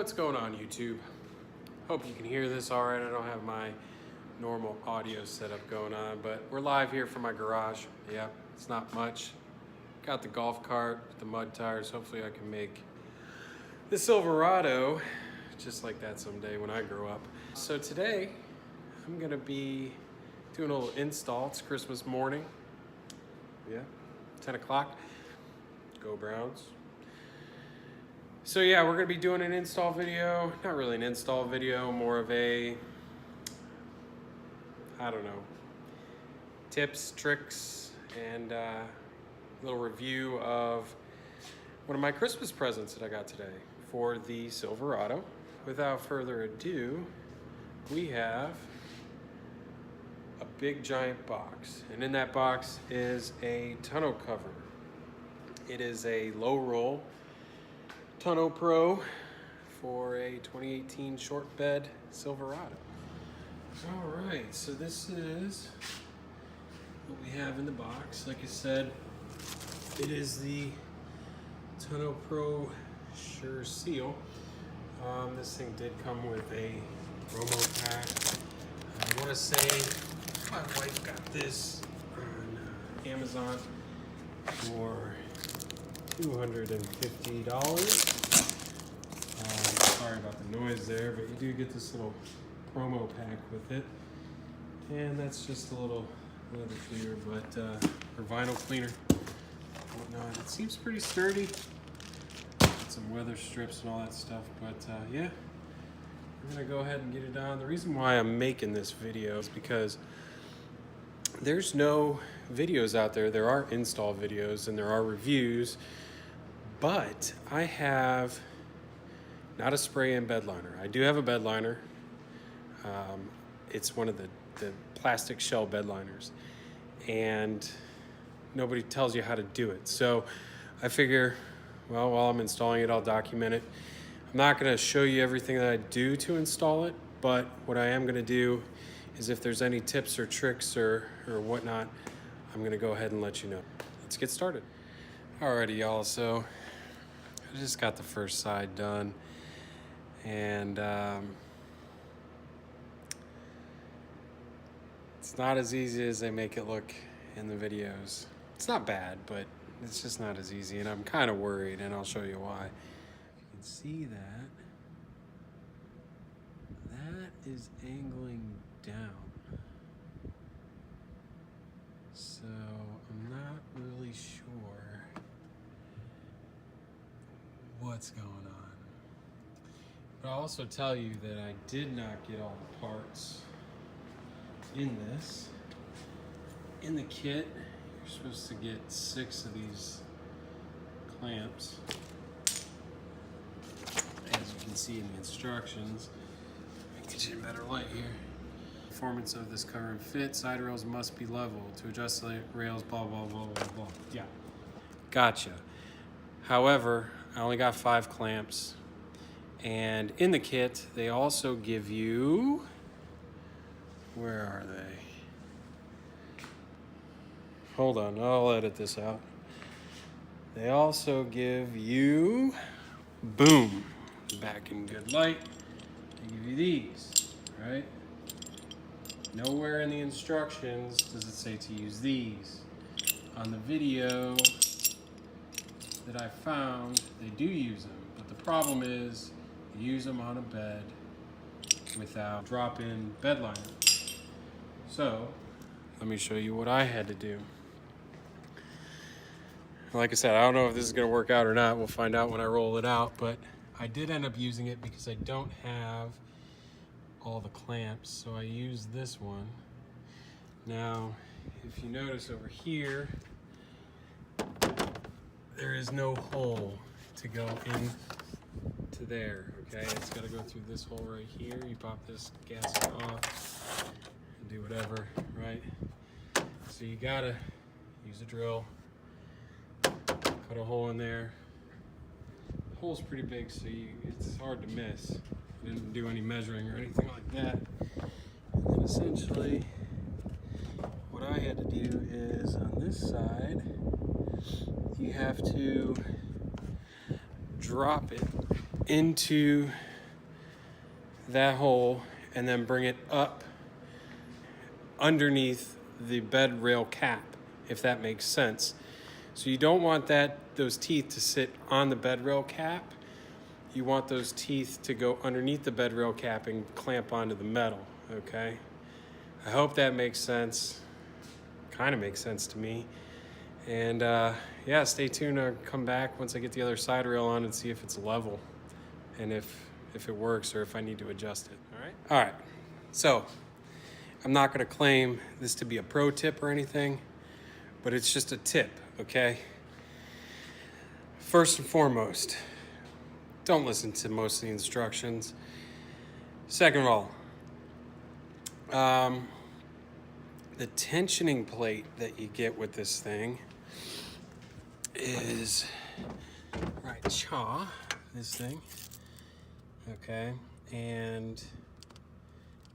What's going on, YouTube? Hope you can hear this all right. I don't have my normal audio setup going on, but we're live here from my garage. Yeah, it's not much. Got the golf cart with the mud tires. Hopefully I can make the Silverado just like that someday when I grow up. So today I'm gonna be doing a little install. It's Christmas morning. Yeah, 10 o'clock. Go Browns. So yeah, we're gonna be doing an install video. Not really an install video, more of a, I don't know, tips, tricks, and a little review of one of my Christmas presents that I got today for the Silverado. Without further ado, we have a big giant box, and in that box is a tonneau cover. It is a LoRoll TonnoPro for a 2018 short bed Silverado. All right, so this is what we have in the box. Like I said, it is the TonnoPro Sure Seal. This thing did come with a promo pack. I want to say my wife got this on Amazon for $250. Sorry about the noise there, but you do get this little promo pack with it. And that's just a little leather cleaner, but or vinyl cleaner, whatnot. It seems pretty sturdy. Got some weather strips and all that stuff, but yeah, we're gonna go ahead and get it on. The reason why I'm making this video is because there's no videos out there. There are install videos and there are reviews, but I have not a spray-in bed liner. I do have a bed liner. It's one of the plastic shell bed liners, and nobody tells you how to do it. So I figure, well, while I'm installing it, I'll document it. I'm not gonna show you everything that I do to install it, but what I am gonna do is if there's any tips or tricks or whatnot, I'm gonna go ahead and let you know. Let's get started. Alrighty, y'all, so I just got the first side done, and it's not as easy as they make it look in the videos. It's not bad, but it's just not as easy, and I'm kind of worried, and I'll show you why. If you can see that, that is angling down. So I'm not really sure what's going on. But I'll also tell you that I did not get all the parts in this. In the kit, you're supposed to get 6 of these clamps. As you can see in the instructions, let me get you a better light here. Performance of this cover and fit. Side rails must be level. To adjust the rails, blah, blah, blah, blah, blah. Yeah. Gotcha. However, I only got 5 clamps. And in the kit, they also give you, where are they? Hold on, I'll edit this out. They also give you, boom, back in good light, they give you these, right? Nowhere in the instructions does it say to use these. On the video that I found, they do use them, but the problem is you use them on a bed without drop-in bed liner. So, let me show you what I had to do. Like I said, I don't know if this is gonna work out or not. We'll find out when I roll it out, but I did end up using it because I don't have all the clamps, so I used this one. Now, if you notice over here, there is no hole to go in to there, okay? It's gotta go through this hole right here. You pop this gasket off and do whatever, right? So you gotta use a drill, cut a hole in there. The hole's pretty big, so it's hard to miss. I didn't do any measuring or anything like that. And then essentially, what I had to do is on this side, you have to drop it into that hole and then bring it up underneath the bed rail cap, if that makes sense. So you don't want those teeth to sit on the bed rail cap. You want those teeth to go underneath the bed rail cap and clamp onto the metal, okay? I hope that makes sense. Kind of makes sense to me. And yeah, stay tuned. I'll come back once I get the other side rail on and see if it's level and if it works or if I need to adjust it, all right? All right, so I'm not gonna claim this to be a pro tip or anything, but it's just a tip, okay? First and foremost, don't listen to most of the instructions. Second of all, the tensioning plate that you get with this thing is right this thing, okay? And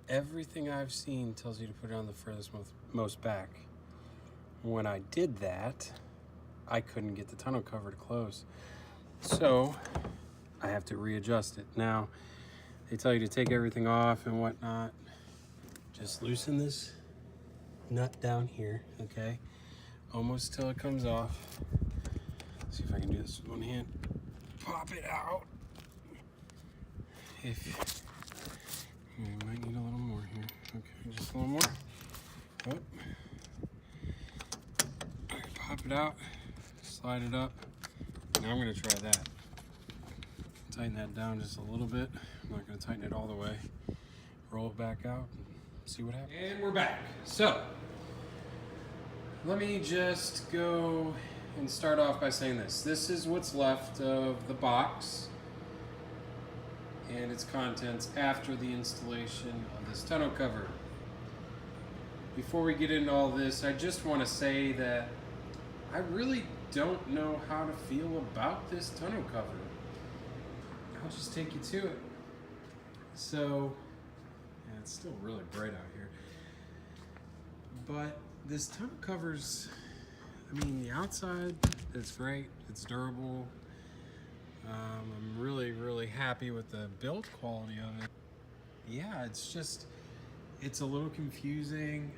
everything I've seen tells you to put it on the furthest most back. When I did that, I couldn't get the tonneau cover to close. So I have to readjust it. Now, they tell you to take everything off and whatnot. Just loosen this nut down here, okay? Almost till it comes off. See if I can do this with one hand. Pop it out. You might need a little more here. Okay, just a little more. Oh. All right, pop it out, slide it up. Now I'm gonna try that. Tighten that down just a little bit. I'm not gonna tighten it all the way. Roll it back out, see what happens. And we're back. So, let me just go and start off by saying this. This is what's left of the box and its contents after the installation of this tonneau cover. Before we get into all this, I just want to say that I really don't know how to feel about this tonneau cover. I'll just take you to it. So, yeah, it's still really bright out here. But this tonneau cover's, I mean, the outside, it's great, it's durable. I'm really, really happy with the build quality of it. Yeah, it's just, it's a little confusing.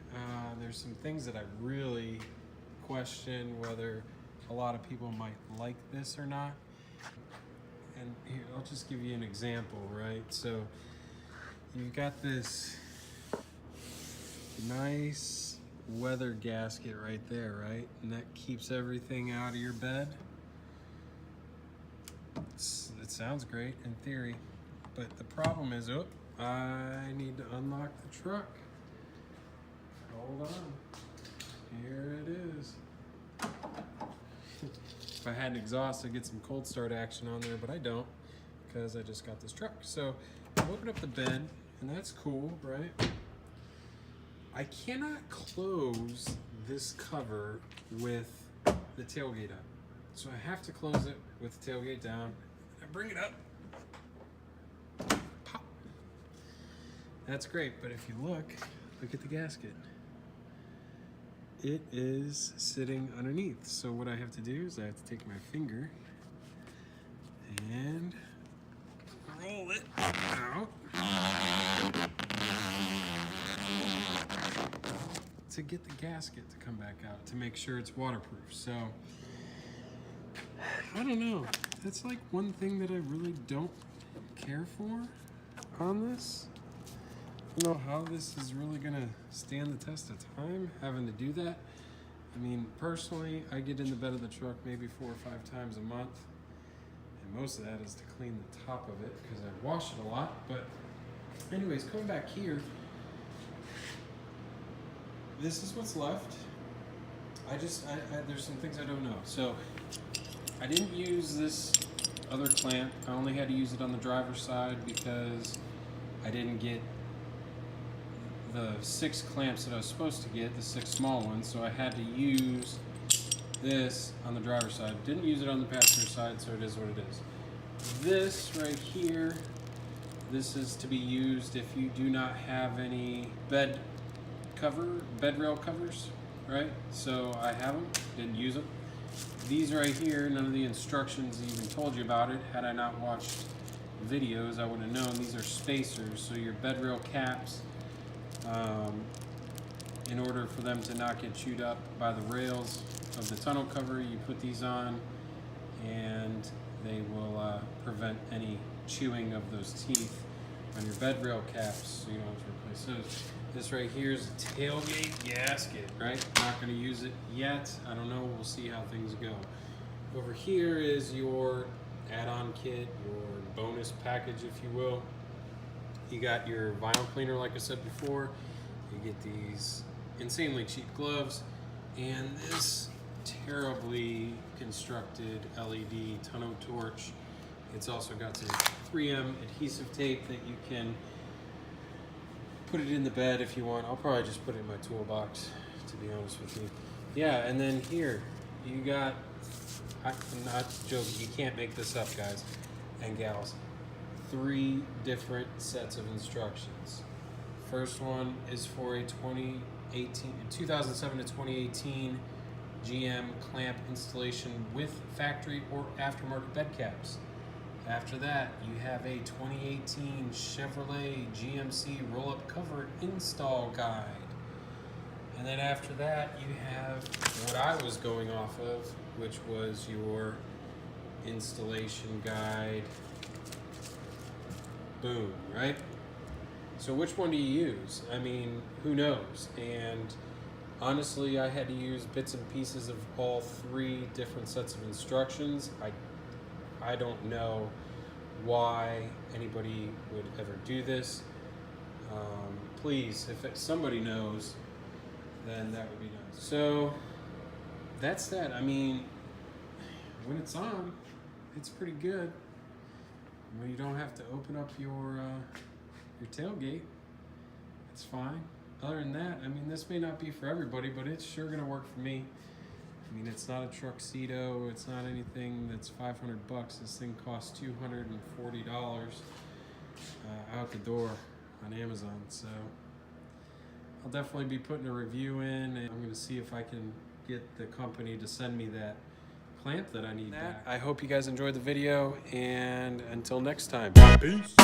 There's some things that I really question whether a lot of people might like this or not. And here, I'll just give you an example, right? So you've got this nice weather gasket right there, right? And that keeps everything out of your bed. It sounds great in theory, but the problem is, oh, I need to unlock the truck. Hold on. Here it is. If I had an exhaust, I'd get some cold start action on there, but I don't because I just got this truck. So I open up the bed, and that's cool, right? I cannot close this cover with the tailgate up. So I have to close it with the tailgate down. I bring it up. Pop. That's great, but if you look at the gasket. It is sitting underneath. So what I have to do is I have to take my finger and roll it out to get the gasket to come back out to make sure it's waterproof. So I don't know. That's like one thing that I really don't care for on this. I don't know how this is really gonna stand the test of time, having to do that. I mean, personally, I get in the bed of the truck maybe 4 or 5 times a month. And most of that is to clean the top of it because I wash it a lot. But anyways, coming back here, this is what's left. There's some things I don't know. So I didn't use this other clamp. I only had to use it on the driver's side because I didn't get the 6 clamps that I was supposed to get, the 6 small ones, so I had to use this on the driver's side. Didn't use it on the passenger side, so it is what it is. This right here, this is to be used if you do not have any bed rail covers, right? So I have them, didn't use them. These right here, none of the instructions even told you about it had I not watched videos, I would have known these are spacers. So your bed rail caps, in order for them to not get chewed up by the rails of the tonneau cover, you put these on, and they will prevent any chewing of those teeth on your bed rail caps, so you don't have to replace those. This right here is a tailgate gasket, right? Not going to use it yet. I don't know. We'll see how things go. Over here is your add-on kit, your bonus package, if you will. You got your vinyl cleaner, like I said before. You get these insanely cheap gloves, and this terribly constructed LED tonneau torch. It's also got some 3M adhesive tape that you can put it in the bed if you want. I'll probably just put it in my toolbox, to be honest with you. Yeah, and then here, you got, I'm not joking, you can't make this up, guys and gals. 3 different sets of instructions. First one is for a 2007 to 2018 GM clamp installation with factory or aftermarket bed caps. After that, you have a 2018 Chevrolet GMC roll-up cover install guide. And then after that, you have what I was going off of, which was your installation guide. Boom, right? So which one do you use? I mean, who knows? And honestly, I had to use bits and pieces of all 3 different sets of instructions. I don't know why anybody would ever do this. Please, if somebody knows, then that would be nice. So that's that. I mean, when it's on, it's pretty good. When you don't have to open up your tailgate, it's fine. Other than that, I mean, this may not be for everybody, but it's sure gonna work for me. I mean, it's not a Truxedo, it's not anything that's 500 bucks. This thing costs $240 out the door on Amazon. So I'll definitely be putting a review in, and I'm gonna see if I can get the company to send me that clamp that I need back. I hope you guys enjoyed the video, and until next time, peace.